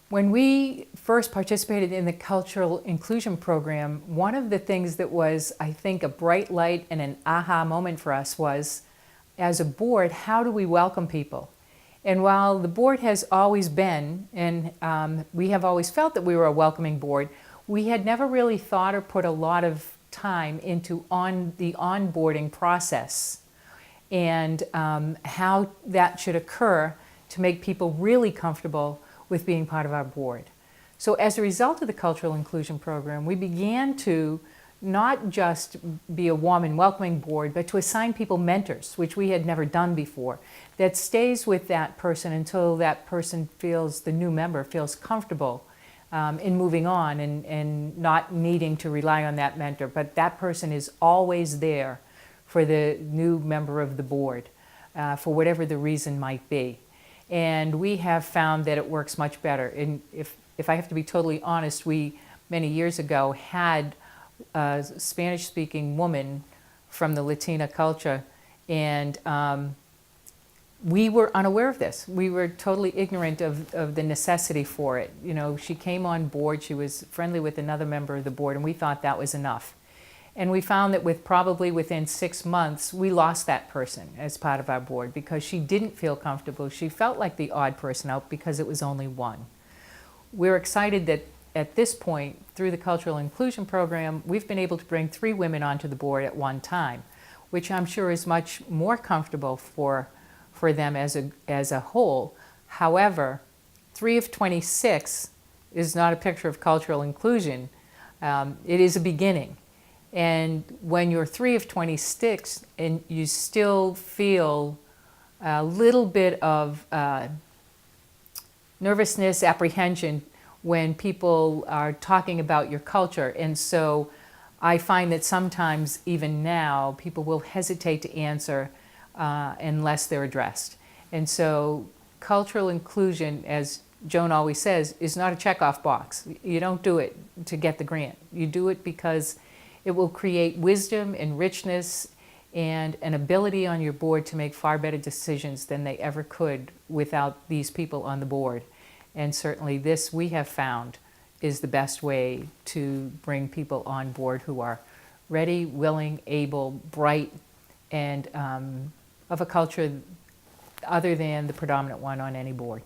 When we first participated in the cultural inclusion program, one of the things that was, I think, a bright light and an aha moment for us was, as a board, how do we welcome people? And while the board has always been, and we have always felt that we were a welcoming board, we had never really thought or put a lot of time into the onboarding process and how that should occur to make people really comfortable with being part of our board. So as a result of the cultural inclusion program, we began to not just be a warm and welcoming board, but to assign people mentors, which we had never done before, that stays with that person until that person feels, the new member feels comfortable in moving on and not needing to rely on that mentor. But that person is always there for the new member of the board, for whatever the reason might be. And we have found that it works much better. And if I have to be totally honest, we, many years ago, had a Spanish-speaking woman from the Latina culture, and we were unaware of this. We were totally ignorant of the necessity for it. You know, she came on board, she was friendly with another member of the board, and we thought that was enough. And we found that probably within 6 months, we lost that person as part of our board because she didn't feel comfortable. She felt like the odd person out because it was only one. We're excited that at this point, through the Cultural Inclusion Program, we've been able to bring 3 women onto the board at one time, which I'm sure is much more comfortable for them as a whole. However, 3 of 26 is not a picture of cultural inclusion. It is a beginning. And when you're 3 of 26 and you still feel a little bit of nervousness, apprehension when people are talking about your culture. And so I find that sometimes, even now, people will hesitate to answer unless they're addressed. And so cultural inclusion, as Joan always says, is not a checkoff box. You don't do it to get the grant. You do it because it will create wisdom and richness and an ability on your board to make far better decisions than they ever could without these people on the board. And certainly this, we have found, is the best way to bring people on board who are ready, willing, able, bright, and of a culture other than the predominant one on any board.